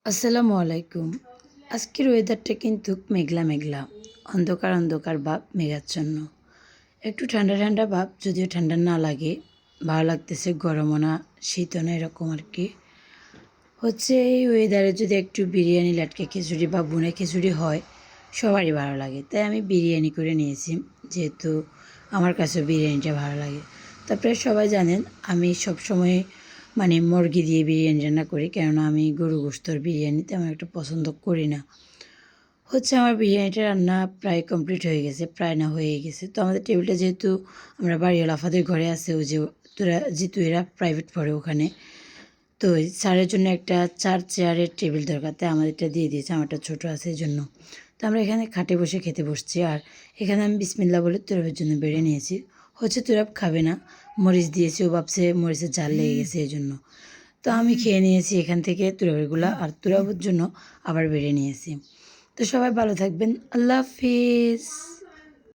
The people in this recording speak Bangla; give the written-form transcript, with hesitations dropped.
আসসালামু আলাইকুম। আজকের ওয়েদারটা কিন্তু মেঘলা মেঘলা, অন্ধকার অন্ধকার ভাব মেঘাচ্ছন্ন। একটু ঠান্ডা ঠান্ডা ভাব, যদিও ঠান্ডা না লাগে, ভালো লাগতেছে, গরমও না শীতও না, এরকম আর কি। এই ওয়েদারে যদি একটু বিরিয়ানি, লাটকে খিচুড়ি বা বুনে খিচুড়ি হয়, সবারই ভালো লাগে। তাই আমি বিরিয়ানি করে নিয়েছি, যেহেতু আমার কাছেও বিরিয়ানিটা ভালো লাগে। তারপরে সবাই জানেন আমি সবসময় মুরগি দিয়ে বিরিয়ানি রান্না করি, কেননা আমি গরু গোশতর বিরিয়ানি তেমন একটা পছন্দ করি না। আমার বিরিয়ানিটা রান্না প্রায় কমপ্লিট হয়ে গেছে, প্রায় না হয়ে গেছে। তো আমাদের টেবিলটা যেহেতু আমরা বাড়িওয়ালা আফাদের ঘরে আছে, ওই যে জিতু এরা প্রাইভেট পড়ে ওখানে, তো স্যারের জন্য একটা 4 চেয়ারের টেবিল দরকার, তাই আমাদেরটা দিয়ে দিয়েছে, আমারটা ছোটো আছে এই জন্য। তো আমরা এখানে খাটে বসে খেতে বসছি, আর এখানে আমি বিসমিল্লা বলে তুরাবের জন্য বেড়ে নিয়েছি। তুরাব খাবে না, মরিচ দিয়েছি, ও ভাবছে মরিচের ঝাল লেগে গেছে এই জন্য। তো আমি খেয়ে নিয়েছি এখান থেকে তুরাবেরগুলা, আর তুরাবের জন্য আবার বেড়ে নিয়েছি। তো সবাই ভালো থাকবেন, আল্লাহ হাফিজ।